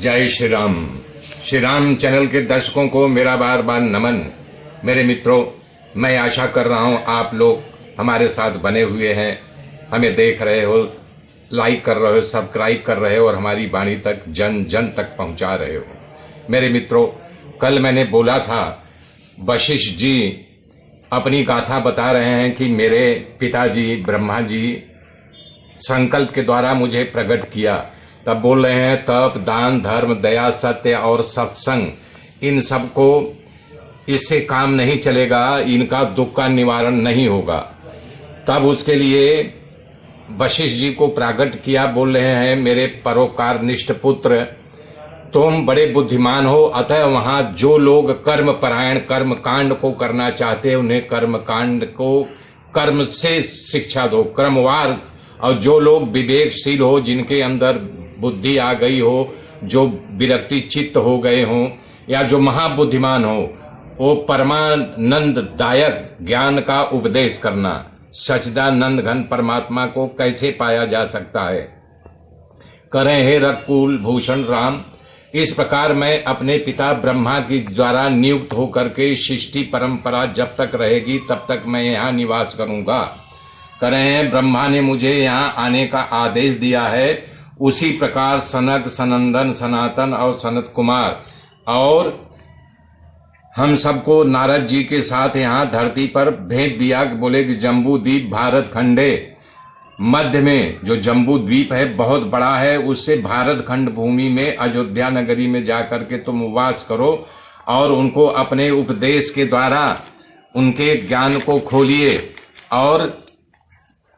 जय श्री राम चैनल के दर्शकों को मेरा बार बार नमन। मेरे मित्रों, मैं आशा कर रहा हूं आप लोग हमारे साथ बने हुए हैं, हमें देख रहे हो, लाइक कर रहे हो, सब्सक्राइब कर रहे हो और हमारी वाणी तक जन जन तक पहुंचा रहे हो। मेरे मित्रों, कल मैंने बोला था वशिष्ठ जी अपनी गाथा बता रहे हैं कि मेरे पिताजी ब्रह्मा जी संकल्प के द्वारा मुझे प्रकट किया। तब बोल रहे हैं तप, दान, धर्म, दया, सत्य और सत्संग, इन सब को इससे काम नहीं चलेगा, इनका दुख का निवारण नहीं होगा। तब उसके लिए वशिष्ठ जी को प्रकट किया। बोल रहे हैं मेरे परोपकार निष्ठ पुत्र, तुम बड़े बुद्धिमान हो, अतः वहां जो लोग कर्म परायण कर्म कांड को करना चाहते हैं उन्हें कर्म कांड को कर्म से शिक्षा दो, क्रमवार। और जो लोग विवेकशील हो, जिनके अंदर बुद्धि आ गई हो, जो विरक्ति चित्त हो गए हों, या जो महाबुद्धिमान हो, वो परमानंददायक ज्ञान का उपदेश करना। सच्चिदानंद घन परमात्मा को कैसे पाया जा सकता है, करें हे रघुकुल भूषण राम। इस प्रकार मैं अपने पिता ब्रह्मा के द्वारा नियुक्त होकर के सृष्टि परंपरा जब तक रहेगी तब तक मैं यहाँ निवास करूंगा। करें हैं ब्रह्मा ने मुझे यहाँ आने का आदेश दिया है। उसी प्रकार सनक, सनंदन, सनातन और सनत कुमार और हम सबको नारद जी के साथ यहाँ धरती पर भेज दिया कि बोले कि जम्बू द्वीप भारत खंडे, मध्य में जो जम्बू द्वीप है बहुत बड़ा है, उससे भारत खंड भूमि में अयोध्या नगरी में जाकर के तुम वास करो और उनको अपने उपदेश के द्वारा उनके ज्ञान को खोलिए और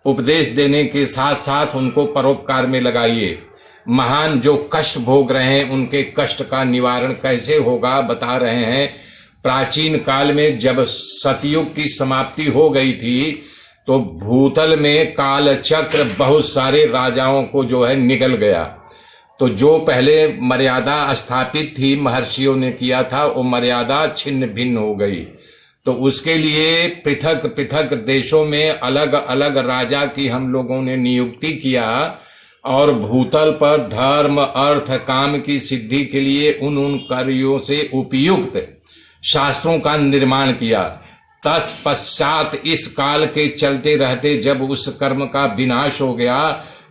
उपदेश देने के साथ साथ उनको परोपकार में लगाइए। महान जो कष्ट भोग रहे हैं उनके कष्ट का निवारण कैसे होगा बता रहे हैं। प्राचीन काल में जब सतयुग की समाप्ति हो गई थी तो भूतल में काल चक्र बहुत सारे राजाओं को जो है निगल गया। तो जो पहले मर्यादा स्थापित थी महर्षियों ने किया था, वो मर्यादा छिन्न भिन्न हो गई। तो उसके लिए पृथक पृथक देशों में अलग अलग राजा की हम लोगों ने नियुक्ति किया और भूतल पर धर्म अर्थ काम की सिद्धि के लिए उन कार्यों से उपयुक्त शास्त्रों का निर्माण किया। तत्पश्चात इस काल के चलते रहते जब उस कर्म का विनाश हो गया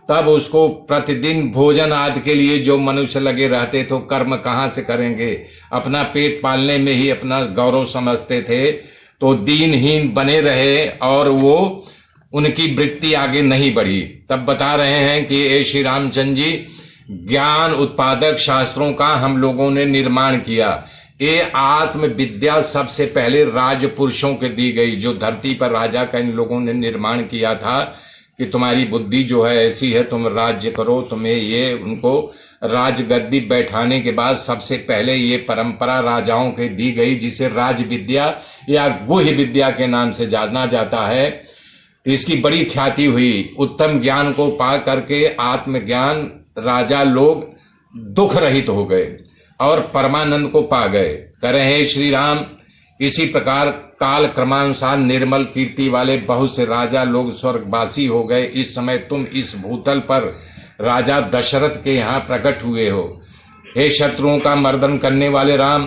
तब उसको प्रतिदिन भोजन आदि के लिए जो मनुष्य लगे रहते तो कर्म कहाँ से करेंगे, अपना पेट पालने में ही अपना गौरव समझते थे, तो दीनहीन बने रहे और वो उनकी वृत्ति आगे नहीं बढ़ी। तब बता रहे हैं कि ए श्री रामचंद्र जी, ज्ञान उत्पादक शास्त्रों का हम लोगों ने निर्माण किया। ये आत्म विद्या सबसे पहले राजपुरुषों के दी गई, जो धरती पर राजा का इन लोगों ने निर्माण किया था कि तुम्हारी बुद्धि जो है ऐसी है, तुम राज्य करो। तुम्हें ये उनको राजगद्दी बैठाने के बाद सबसे पहले ये परंपरा राजाओं के दी गई, जिसे राज विद्या या गुह्य विद्या के नाम से जाना जाता है। तो इसकी बड़ी ख्याति हुई। उत्तम ज्ञान को पा करके आत्मज्ञान राजा लोग दुख रहित हो गए और परमानंद को पा गए। करें हे श्री राम, इसी प्रकार काल क्रमानुसार निर्मल कीर्ति वाले बहुत से राजा लोग स्वर्गवासी हो गए। इस समय तुम इस भूतल पर राजा दशरथ के यहाँ प्रकट हुए हो। हे शत्रुओं का मर्दन करने वाले राम,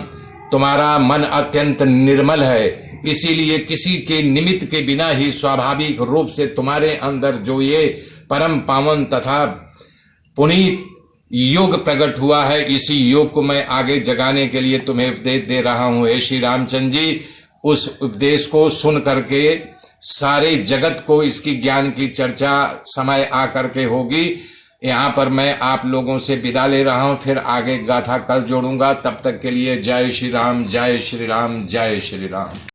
तुम्हारा मन अत्यंत निर्मल है, इसीलिए किसी के निमित्त के बिना ही स्वाभाविक रूप से तुम्हारे अंदर जो ये परम पावन तथा पुनीत योग प्रकट हुआ है, इसी योग को मैं आगे जगाने के लिए तुम्हें उपदेश दे रहा हूं। हे श्री रामचंद्र जी, उस उपदेश को सुन करके सारे जगत को इसकी ज्ञान की चर्चा समय आकर के होगी। यहाँ पर मैं आप लोगों से विदा ले रहा हूं, फिर आगे गाथा कल जोड़ूंगा। तब तक के लिए जय श्री राम, जय श्री राम, जय श्री राम।